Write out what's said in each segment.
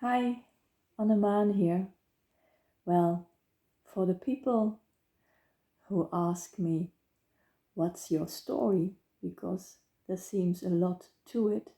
Hi, Annemaan here. Well, for the people who ask me, what's your story? Because there seems a lot to it,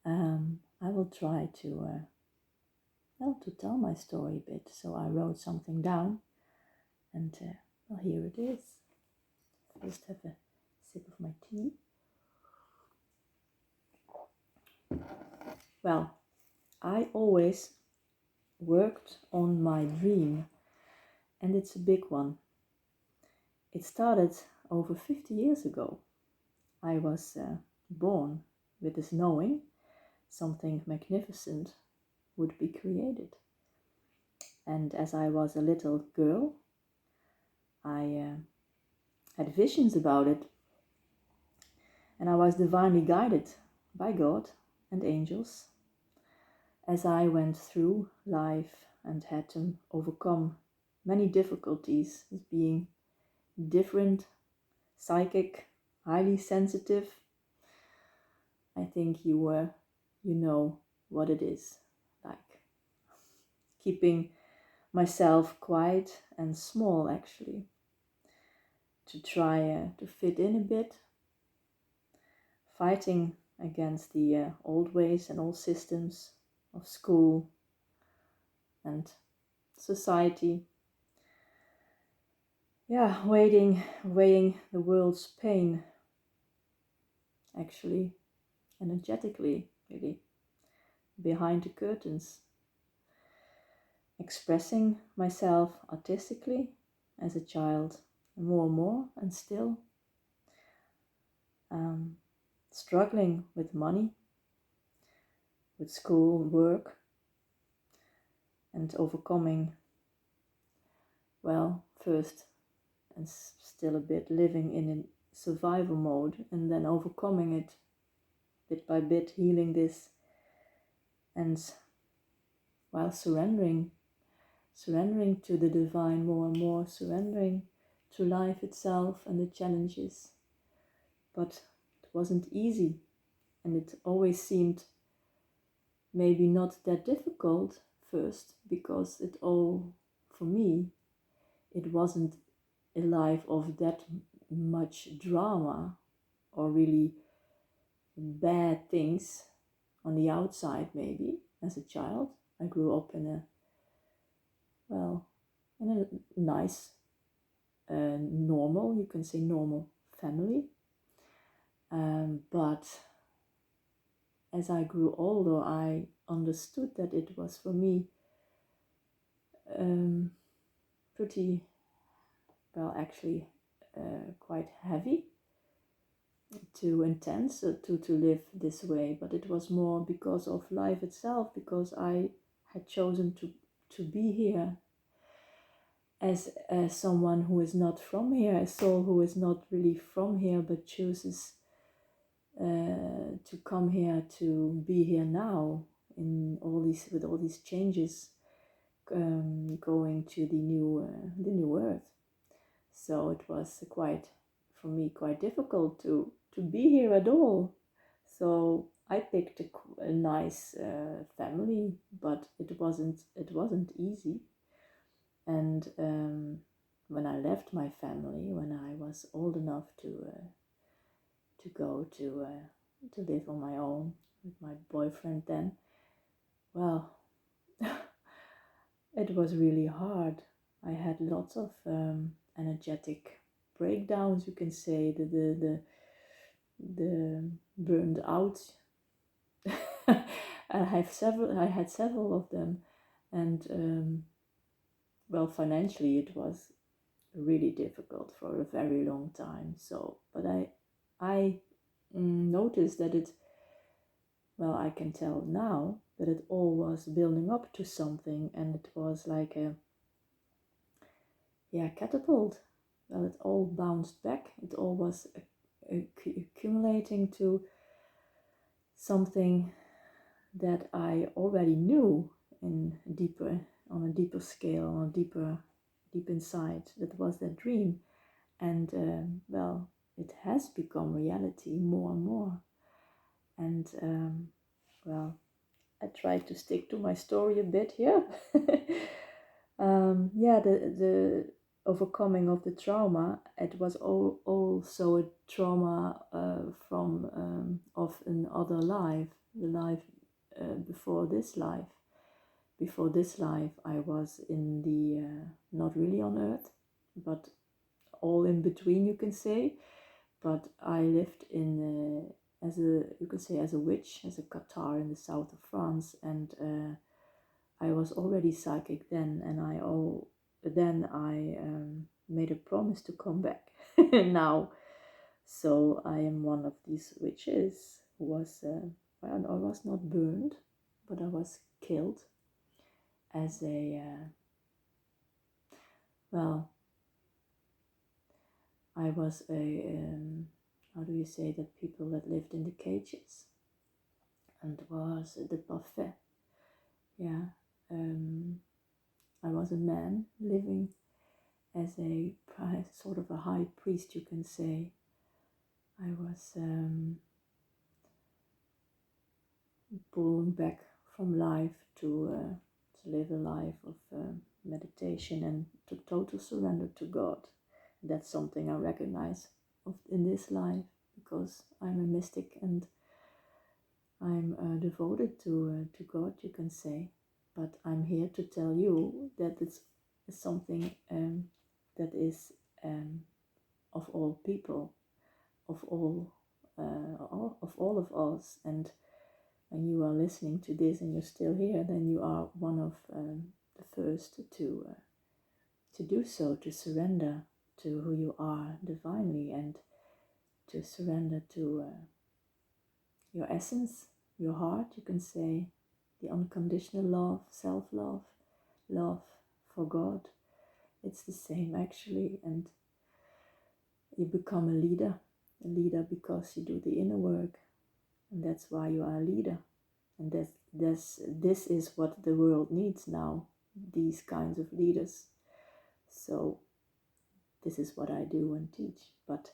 I will try to tell my story a bit. So I wrote something down, and here it is. First have a sip of my tea. Well, I always worked on my dream, and it's a big one. It started over 50 years ago. I was born with this knowing something magnificent would be created. And as I was a little girl, I had visions about it, and I was divinely guided by God and angels as I went through life and had to overcome many difficulties as being different, psychic, highly sensitive. I think you know what it is like. Keeping myself quiet and small, actually, to try to fit in a bit, fighting against the old ways and old systems of school and society. Yeah, weighing the world's pain, actually, energetically, really, behind the curtains. Expressing myself artistically as a child, more and more, and still struggling with money, with school, work, and overcoming, well, first and still a bit living in a survival mode, and then overcoming it bit by bit, healing this, and while surrendering to the divine more and more, surrendering to life itself and the challenges. But it wasn't easy, and it always seemed maybe not that difficult first, because it all, for me, it wasn't a life of that much drama or really bad things on the outside. Maybe as a child I grew up in a nice normal, you can say normal family, but as I grew older I understood that it was for me pretty well, actually quite heavy, too intense to live this way. But it was more because of life itself, because I had chosen to be here as someone who is not from here, a soul who is not really from here but chooses to come here, to be here now in with all these changes, going to the new earth. So it was for me quite difficult to be here at all. So I picked a nice family, but it wasn't easy. And when I left my family, when I was old enough to go to live on my own with my boyfriend, then, well, it was really hard. I had lots of energetic breakdowns, you can say, the burned out. I had several of them, and well, financially it was really difficult for a very long time. So, but I noticed that well, I can tell now that it all was building up to something, and it was like a catapult. Well, it all bounced back. It all was accumulating to something that I already knew on a deeper scale, on a deep inside. That was that dream, and well, it has become reality more and more. And well, I tried to stick to my story a bit here. Yeah, the overcoming of the trauma, it was also a trauma from of another life, the life before this life. Before this life, I was in the not really on Earth, but all in between, you can say. But I lived in as a, you can say, as a witch, as a Qatar in the south of France, and I was already psychic then, and I made a promise to come back now. So I am one of these witches who was, well, I was not burned, but I was killed as a, well, I was a, how do you say that, people that lived in the cages, and was the buffet. Yeah, I was a man living as a sort of a high priest, you can say. I was born back from life to live a life of meditation and to total surrender to God. That's something I recognize in this life, because I'm a mystic and I'm devoted to God, you can say. But I'm here to tell you that it's something that is of all people, of all of us. And when you are listening to this and you're still here, then you are one of the first to do so, to surrender to who you are divinely, and to surrender to your essence, your heart, you can say, the unconditional love, self-love, love for God. It's the same actually, and you become a leader because you do the inner work, and that's why you are a leader. And this is what the world needs now, these kinds of leaders. So this is what I do and teach. But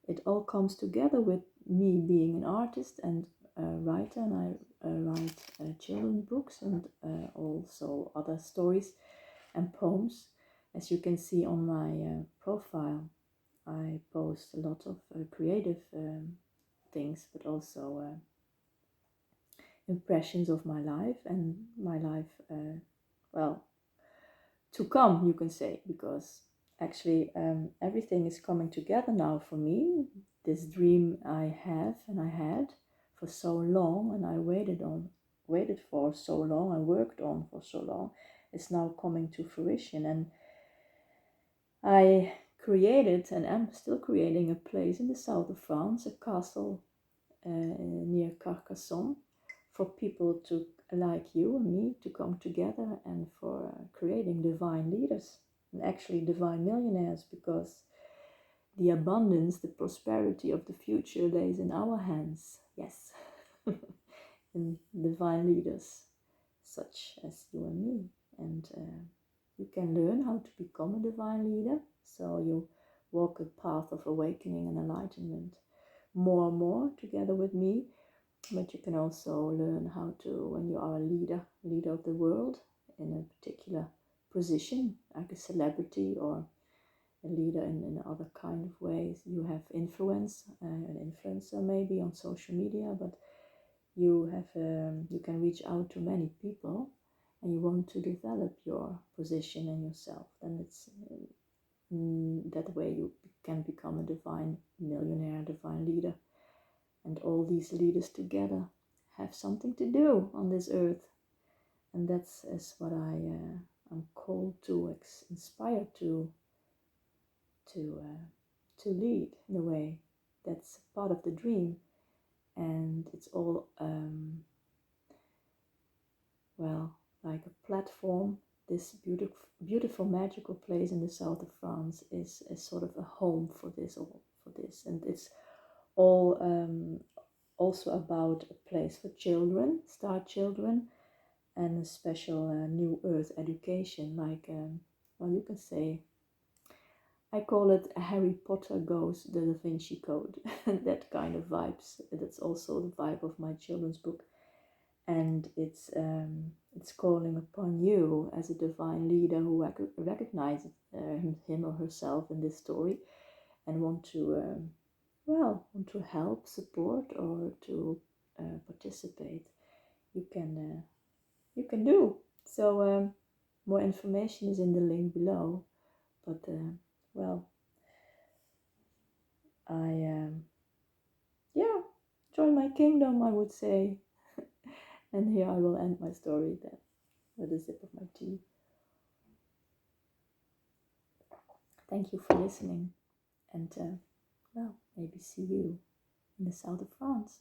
it all comes together with me being an artist and a writer, and I write children's books and also other stories and poems. As you can see on my profile, I post a lot of creative things, but also impressions of my life and my life, well, to come, you can say, because actually everything is coming together now for me. This dream I have and I had for so long, and I waited for so long, I worked on for so long, is now coming to fruition. And I created, and am still creating, a place in the south of France, a castle near Carcassonne, for people to, like you and me, to come together, and for creating divine leaders, and actually divine millionaires, because the abundance, the prosperity of the future lays in our hands. Yes. In divine leaders such as you and me. And you can learn how to become a divine leader, so you walk a path of awakening and enlightenment more and more together with me. But you can also learn how to, when you are a leader of the world in a particular position, like a celebrity or a leader in other kind of ways. You have influence, an influencer maybe on social media, but you can reach out to many people, and you want to develop your position and yourself. Then it's that way you can become a divine millionaire, divine leader. And all these leaders together have something to do on this earth. And that's what I'm called to, inspire to lead in a way. That's part of the dream. And it's all, well, like a platform. This beautiful, magical place in the south of France is a sort of a home for this, and it's all also about a place for children, star children, and a special New Earth education, like, well, you can say, I call it Harry Potter goes the Da Vinci Code, that kind of vibes. That's also the vibe of my children's book. and it's calling upon you as a divine leader who recognizes him or herself in this story and want to help, support, or to participate. You can do so. More information is in the link below, but join my kingdom, I would say. And here I will end my story then with a sip of my tea. Thank you for listening, and maybe see you in the south of France.